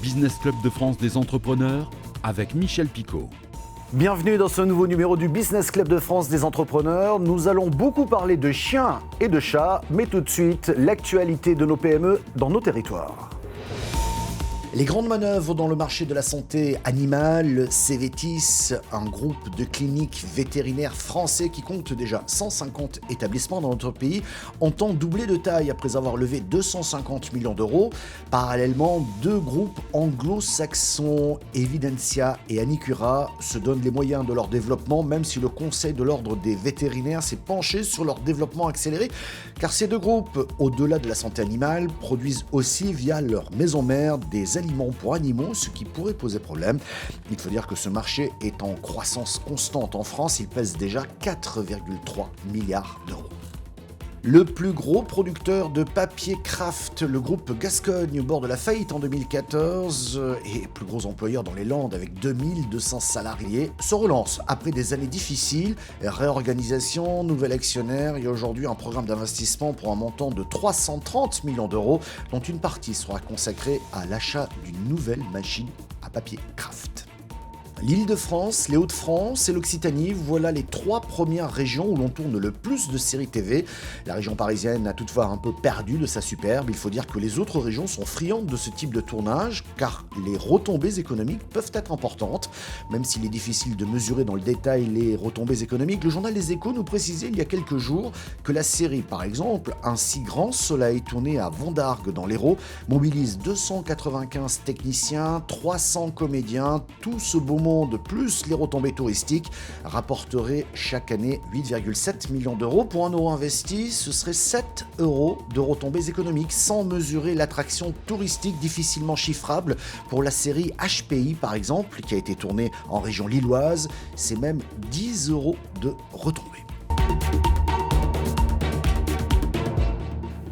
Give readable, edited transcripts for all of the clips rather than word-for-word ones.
Business Club de France des entrepreneurs avec Michel Picot. Bienvenue dans ce nouveau numéro du Business Club de France des entrepreneurs. Nous allons beaucoup parler de chiens et de chats, mais tout de suite, l'actualité de nos PME dans nos territoires. Les grandes manœuvres dans le marché de la santé animale, Cévetis, un groupe de cliniques vétérinaires français qui compte déjà 150 établissements dans notre pays, entend doubler de taille après avoir levé 250 millions d'euros. Parallèlement, deux groupes anglo-saxons, Evidensia et Anicura, se donnent les moyens de leur développement, même si le Conseil de l'ordre des vétérinaires s'est penché sur leur développement accéléré, car ces deux groupes, au-delà de la santé animale, produisent aussi via leur maison mère des aliments pour animaux, ce qui pourrait poser problème. Il faut dire que ce marché est en croissance constante en France, il pèse déjà 4,3 milliards d'euros. Le plus gros producteur de papier Kraft, le groupe Gascogne, au bord de la faillite en 2014 et plus gros employeur dans les Landes avec 2200 salariés, se relance après des années difficiles, réorganisation, nouvel actionnaire et aujourd'hui un programme d'investissement pour un montant de 330 millions d'euros, dont une partie sera consacrée à l'achat d'une nouvelle machine à papier Kraft. L'Île-de-France, les Hauts-de-France et l'Occitanie, voilà les trois premières régions où l'on tourne le plus de séries TV. La région parisienne a toutefois un peu perdu de sa superbe. Il faut dire que les autres régions sont friandes de ce type de tournage, car les retombées économiques peuvent être importantes. Même s'il est difficile de mesurer dans le détail les retombées économiques, le journal Les Échos nous précisait il y a quelques jours que la série, par exemple, Un si grand soleil, tournée à Vendargues dans l'Hérault, mobilise 295 techniciens, 300 comédiens, tout ce beau monde de plus les retombées touristiques rapporteraient chaque année 8,7 millions d'euros. Pour 1 euro investi, ce serait 7 euros de retombées économiques, sans mesurer l'attraction touristique difficilement chiffrable. Pour la série HPI par exemple, qui a été tournée en région lilloise, c'est même 10 euros de retombées.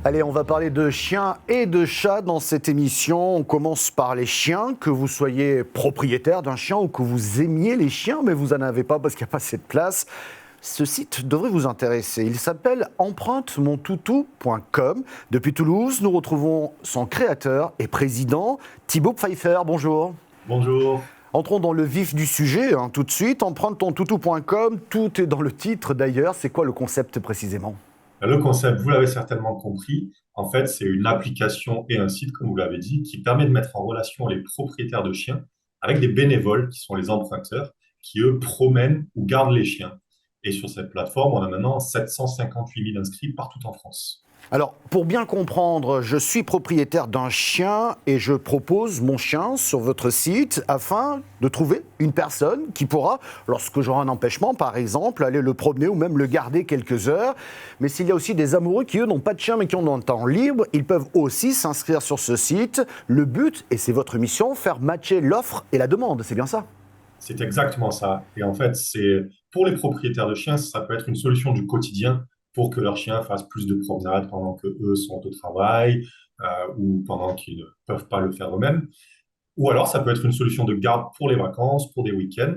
Allez, on va parler de chiens et de chats dans cette émission. On commence par les chiens, que vous soyez propriétaire d'un chien ou que vous aimiez les chiens, mais vous n'en avez pas parce qu'il n'y a pas assez de place. Ce site devrait vous intéresser. Il s'appelle empruntemontoutou.com. Depuis Toulouse, nous retrouvons son créateur et président, Thibaut Pfeiffer. Bonjour. Bonjour. Entrons dans le vif du sujet tout de suite. Empruntemontoutou.com, tout est dans le titre d'ailleurs. C'est quoi le concept précisément ? Le concept, vous l'avez certainement compris, en fait, c'est une application et un site, comme vous l'avez dit, qui permet de mettre en relation les propriétaires de chiens avec des bénévoles qui sont les emprunteurs, qui eux promènent ou gardent les chiens. Et sur cette plateforme, on a maintenant 758 000 inscrits partout en France. Alors, pour bien comprendre, je suis propriétaire d'un chien et je propose mon chien sur votre site afin de trouver une personne qui pourra, lorsque j'aurai un empêchement par exemple, aller le promener ou même le garder quelques heures. Mais s'il y a aussi des amoureux qui, eux, n'ont pas de chien mais qui ont un temps libre, ils peuvent aussi s'inscrire sur ce site. Le but, et c'est votre mission, faire matcher l'offre et la demande, c'est bien ça ? C'est exactement ça. Et en fait, pour les propriétaires de chiens, ça peut être une solution du quotidien pour que leurs chiens fassent plus de promenades pendant qu'eux sont au travail ou pendant qu'ils ne peuvent pas le faire eux-mêmes. Ou alors, ça peut être une solution de garde pour les vacances, pour des week-ends.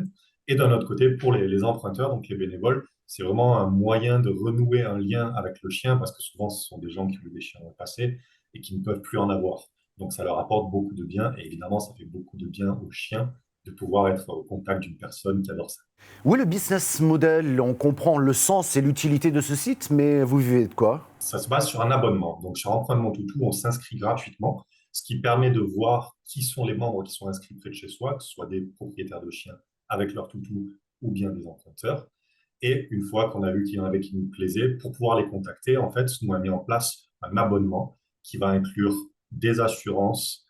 Et d'un autre côté, pour les emprunteurs, donc les bénévoles, c'est vraiment un moyen de renouer un lien avec le chien parce que souvent, ce sont des gens qui ont eu des chiens dans le passé et qui ne peuvent plus en avoir. Donc, ça leur apporte beaucoup de bien et évidemment, ça fait beaucoup de bien aux chiens de pouvoir être au contact d'une personne qui adore ça. Oui, le business model, on comprend le sens et l'utilité de ce site, mais vous vivez de quoi ? Ça se base sur un abonnement. Donc, sur Empreinte Mon Toutou, on s'inscrit gratuitement, ce qui permet de voir qui sont les membres qui sont inscrits près de chez soi, que ce soit des propriétaires de chiens avec leur toutou ou bien des emprunteurs. Et une fois qu'on a vu qu'il y en avait qui nous plaisaient, pour pouvoir les contacter, en fait, nous a mis en place un abonnement qui va inclure des assurances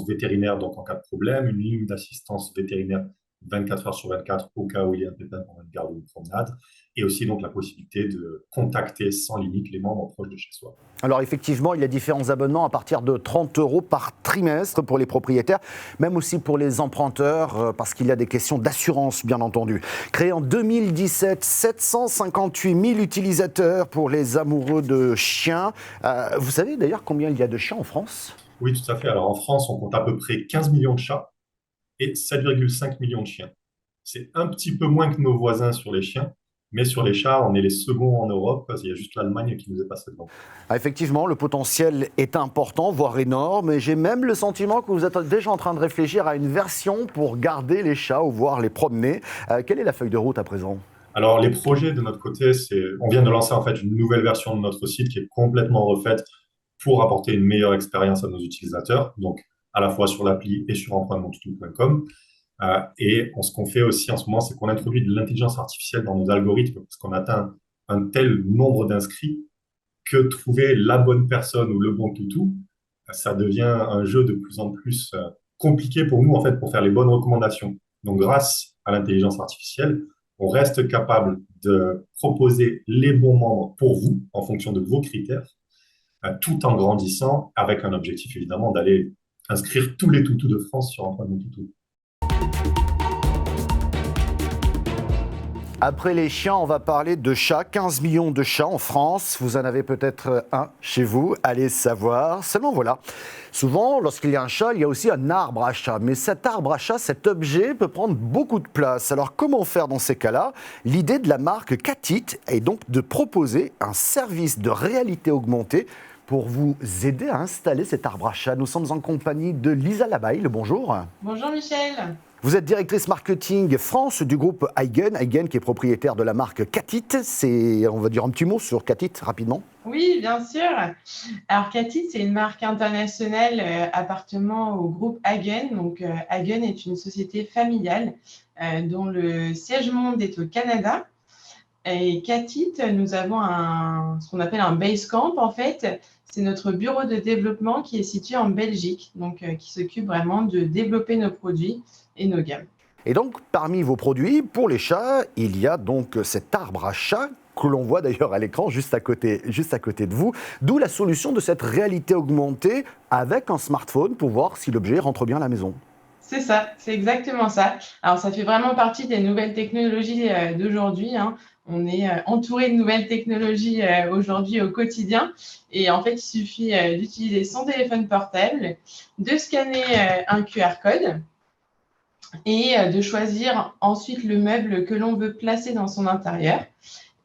vétérinaires, donc en cas de problème, une ligne d'assistance vétérinaire 24 heures sur 24 au cas où il y a un pépin pendant une garde ou une promenade, et aussi donc la possibilité de contacter sans limite les membres proches de chez soi. Alors effectivement, il y a différents abonnements à partir de 30 euros par trimestre pour les propriétaires, même aussi pour les emprunteurs, parce qu'il y a des questions d'assurance, bien entendu. Créé en 2017, 758 000 utilisateurs pour les amoureux de chiens. Vous savez d'ailleurs combien il y a de chiens en France ? Oui, tout à fait. Alors en France, on compte à peu près 15 millions de chats et 7,5 millions de chiens. C'est un petit peu moins que nos voisins sur les chiens, Mais sur les chats, on est les seconds en Europe. Il y a juste l'Allemagne qui nous est passée devant. Ah, effectivement, le potentiel est important, voire énorme, et j'ai même le sentiment que vous êtes déjà en train de réfléchir à une version pour garder les chats ou voir les promener. Quelle est la feuille de route à présent? Alors, les projets de notre côté, on vient de lancer en fait une nouvelle version de notre site qui est complètement refaite pour apporter une meilleure expérience à nos utilisateurs, donc à la fois sur l'appli et sur empruntemontoutou.com. Et ce qu'on fait aussi en ce moment, c'est qu'on introduit de l'intelligence artificielle dans nos algorithmes parce qu'on atteint un tel nombre d'inscrits que trouver la bonne personne ou le bon toutou, ça devient un jeu de plus en plus compliqué pour nous, en fait, pour faire les bonnes recommandations. Donc, grâce à l'intelligence artificielle, on reste capable de proposer les bons membres pour vous en fonction de vos critères, tout en grandissant avec un objectif évidemment d'aller inscrire tous les toutous de France sur Antoine Mon Toutou. Après les chiens, on va parler de chats. 15 millions de chats en France. Vous en avez peut-être un chez vous. Allez savoir. Seulement voilà. Souvent, lorsqu'il y a un chat, il y a aussi un arbre à chat. Mais cet arbre à chat, cet objet peut prendre beaucoup de place. Alors comment faire dans ces cas-là? L'idée de la marque Catit est donc de proposer un service de réalité augmentée pour vous aider à installer cet arbre à chat. Nous sommes en compagnie de Lisa Labaille. Bonjour. Bonjour Michel. Vous êtes directrice marketing France du groupe Eigen. Eigen qui est propriétaire de la marque Catit. On va dire un petit mot sur Catit rapidement. Oui, bien sûr. Alors Catit, c'est une marque internationale appartenant au groupe Eigen. Donc Eigen est une société familiale dont le siège monde est au Canada. Et Catit, nous avons ce qu'on appelle un base camp en fait. C'est notre bureau de développement qui est situé en Belgique, donc qui s'occupe vraiment de développer nos produits et nos gammes. Et donc, parmi vos produits, pour les chats, il y a donc cet arbre à chat que l'on voit d'ailleurs à l'écran juste à côté de vous, d'où la solution de cette réalité augmentée avec un smartphone pour voir si l'objet rentre bien à la maison. C'est ça, c'est exactement ça. Alors, ça fait vraiment partie des nouvelles technologies d'aujourd'hui, hein. On est entouré de nouvelles technologies aujourd'hui au quotidien. Et en fait, il suffit d'utiliser son téléphone portable, de scanner un QR code et de choisir ensuite le meuble que l'on veut placer dans son intérieur.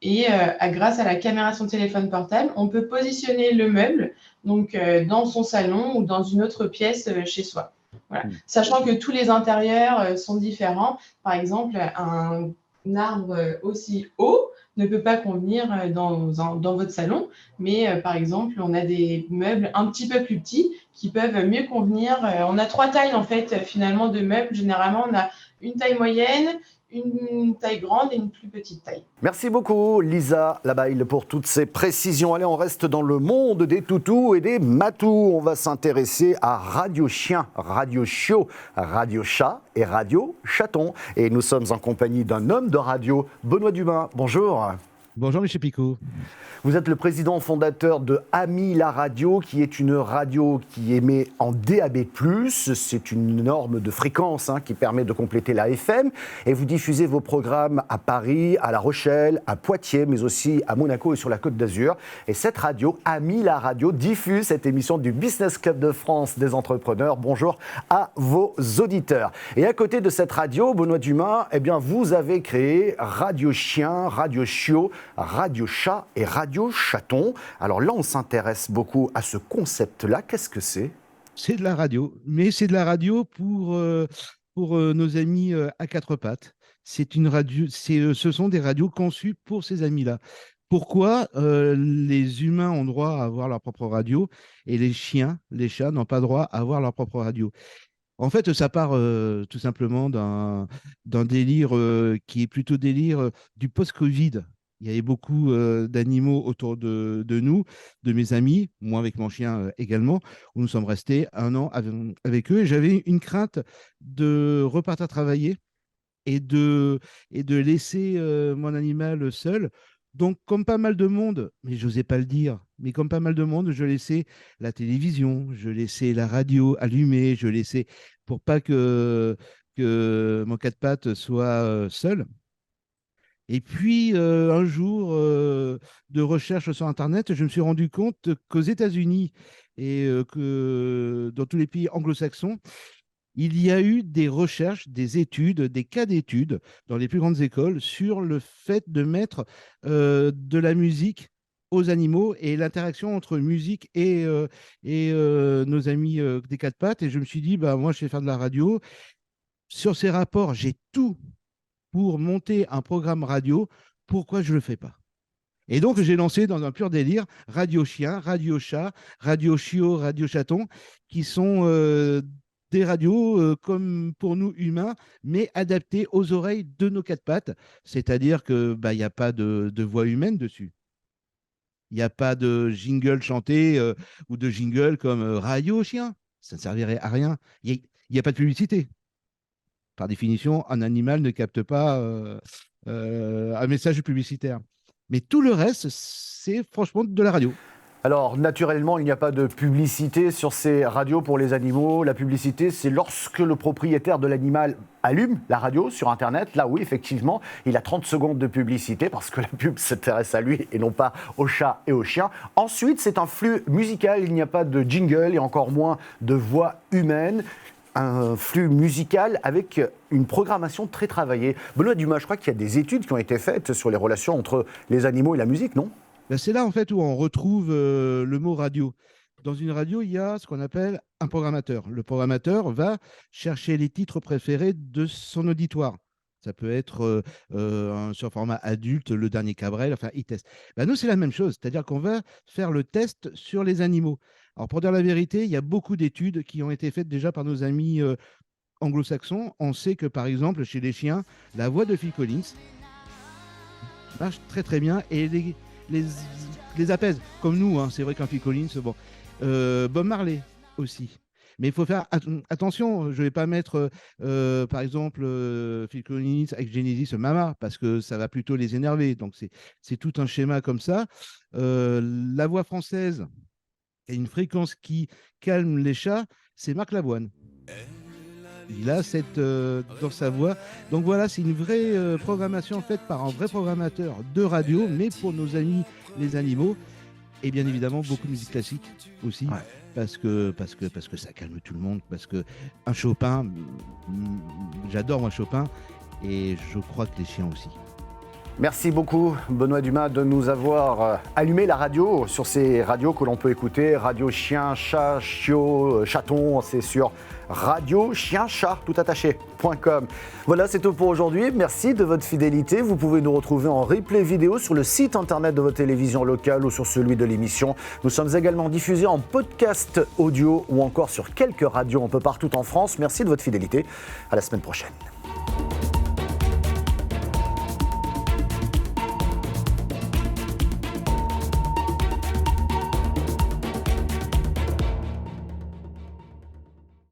Et grâce à la caméra de son téléphone portable, on peut positionner le meuble donc, dans son salon ou dans une autre pièce chez soi. Voilà. Sachant que tous les intérieurs sont différents. Par exemple, un arbre aussi haut ne peut pas convenir dans votre salon, mais par exemple, on a des meubles un petit peu plus petits qui peuvent mieux convenir. On a 3 tailles en fait finalement de meubles. Généralement, on a une taille moyenne, une taille grande et une plus petite taille. Merci beaucoup Lisa Labaille pour toutes ces précisions. Allez, on reste dans le monde des toutous et des matous. On va s'intéresser à Radio Chien, Radio Chiot, Radio Chat et Radio Chaton. Et nous sommes en compagnie d'un homme de radio, Benoît Dumas. Bonjour. Bonjour Michel Picot. Vous êtes le président fondateur de Ami la radio, qui est une radio qui émet en DAB+. C'est une norme de fréquence qui permet de compléter la FM. Et vous diffusez vos programmes à Paris, à La Rochelle, à Poitiers, mais aussi à Monaco et sur la Côte d'Azur. Et cette radio, Ami la radio, diffuse cette émission du Business Club de France des entrepreneurs. Bonjour à vos auditeurs. Et à côté de cette radio, Benoît Dumas, eh bien, vous avez créé Radio Chien, Radio Chiot, Radio Chat et Radio Chaton. Alors là, on s'intéresse beaucoup à ce concept-là. Qu'est-ce que c'est ? C'est de la radio, mais c'est de la radio pour nos amis à 4 pattes. C'est une radio, ce sont des radios conçues pour ces amis-là. Pourquoi les humains ont droit à avoir leur propre radio et les chiens, les chats n'ont pas droit à avoir leur propre radio ? En fait, ça part tout simplement d'un délire qui est plutôt délire du post-Covid. Il y avait beaucoup d'animaux autour de nous, de mes amis, moi avec mon chien également, où nous sommes restés 1 an avec eux. Et j'avais une crainte de repartir travailler et de laisser mon animal seul. Donc, comme pas mal de monde, mais je n'osais pas le dire, mais comme pas mal de monde, je laissais la télévision, je laissais la radio allumée, je laissais pour pas que mon 4 pattes soit seul. Et puis, un jour de recherche sur Internet, je me suis rendu compte qu'aux États-Unis et que dans tous les pays anglo-saxons, Il y a eu des recherches, des études, des cas d'études dans les plus grandes écoles sur le fait de mettre de la musique aux animaux et l'interaction entre musique et nos amis des quatre pattes. Et je me suis dit, bah, moi, je vais faire de la radio. Sur ces rapports, j'ai tout pour monter un programme radio. Pourquoi je ne le fais pas? Et donc, j'ai lancé dans un pur délire Radio Chien, Radio Chat, Radio Chiot, Radio Chaton, qui sont des radios comme pour nous humains, mais adaptées aux oreilles de nos quatre pattes. C'est-à-dire qu'il n'y a pas de voix humaine dessus. Il n'y a pas de jingle chanté ou de jingle comme Radio Chien. Ça ne servirait à rien. Il n'y a pas de publicité. Par définition, un animal ne capte pas un message publicitaire. Mais tout le reste, c'est franchement de la radio. Alors, naturellement, il n'y a pas de publicité sur ces radios pour les animaux. La publicité, c'est lorsque le propriétaire de l'animal allume la radio sur Internet. Là, oui, effectivement, il a 30 secondes de publicité parce que la pub s'intéresse à lui et non pas aux chats et aux chiens. Ensuite, c'est un flux musical. Il n'y a pas de jingle et encore moins de voix humaine. Un flux musical avec une programmation très travaillée. Benoît Dumas, je crois qu'il y a des études qui ont été faites sur les relations entre les animaux et la musique, non ? Ben, c'est là en fait où on retrouve le mot radio. Dans une radio, il y a ce qu'on appelle un programmateur. Le programmateur va chercher les titres préférés de son auditoire. Ça peut être sur format adulte, le dernier Cabrel, enfin, il teste. Ben, nous, c'est la même chose, c'est-à-dire qu'on va faire le test sur les animaux. Alors, pour dire la vérité, il y a beaucoup d'études qui ont été faites déjà par nos amis anglo-saxons. On sait que, par exemple, chez les chiens, la voix de Phil Collins marche très très bien et les apaise, comme nous. Hein. C'est vrai qu'un Phil Collins, bon. Bob Marley aussi. Mais il faut faire attention, je ne vais pas mettre, par exemple, Phil Collins avec Genesis Mama, parce que ça va plutôt les énerver. Donc, c'est tout un schéma comme ça. La voix française, et une fréquence qui calme les chats, c'est Marc Lavoine. Il a cette dans sa voix. Donc voilà, c'est une vraie programmation faite par un vrai programmateur de radio, mais pour nos amis les animaux. Et bien évidemment, beaucoup de musique classique aussi, ouais. parce que ça calme tout le monde. Parce que un Chopin, j'adore moi Chopin, et je crois que les chiens aussi. Merci beaucoup Benoît Dumas de nous avoir allumé la radio sur ces radios que l'on peut écouter. Radio Chien, Chat, Chiot, Chaton, c'est sur radio chien chat tout attaché.com. Voilà, c'est tout pour aujourd'hui. Merci de votre fidélité. Vous pouvez nous retrouver en replay vidéo sur le site internet de votre télévision locale ou sur celui de l'émission. Nous sommes également diffusés en podcast audio ou encore sur quelques radios un peu partout en France. Merci de votre fidélité. À la semaine prochaine.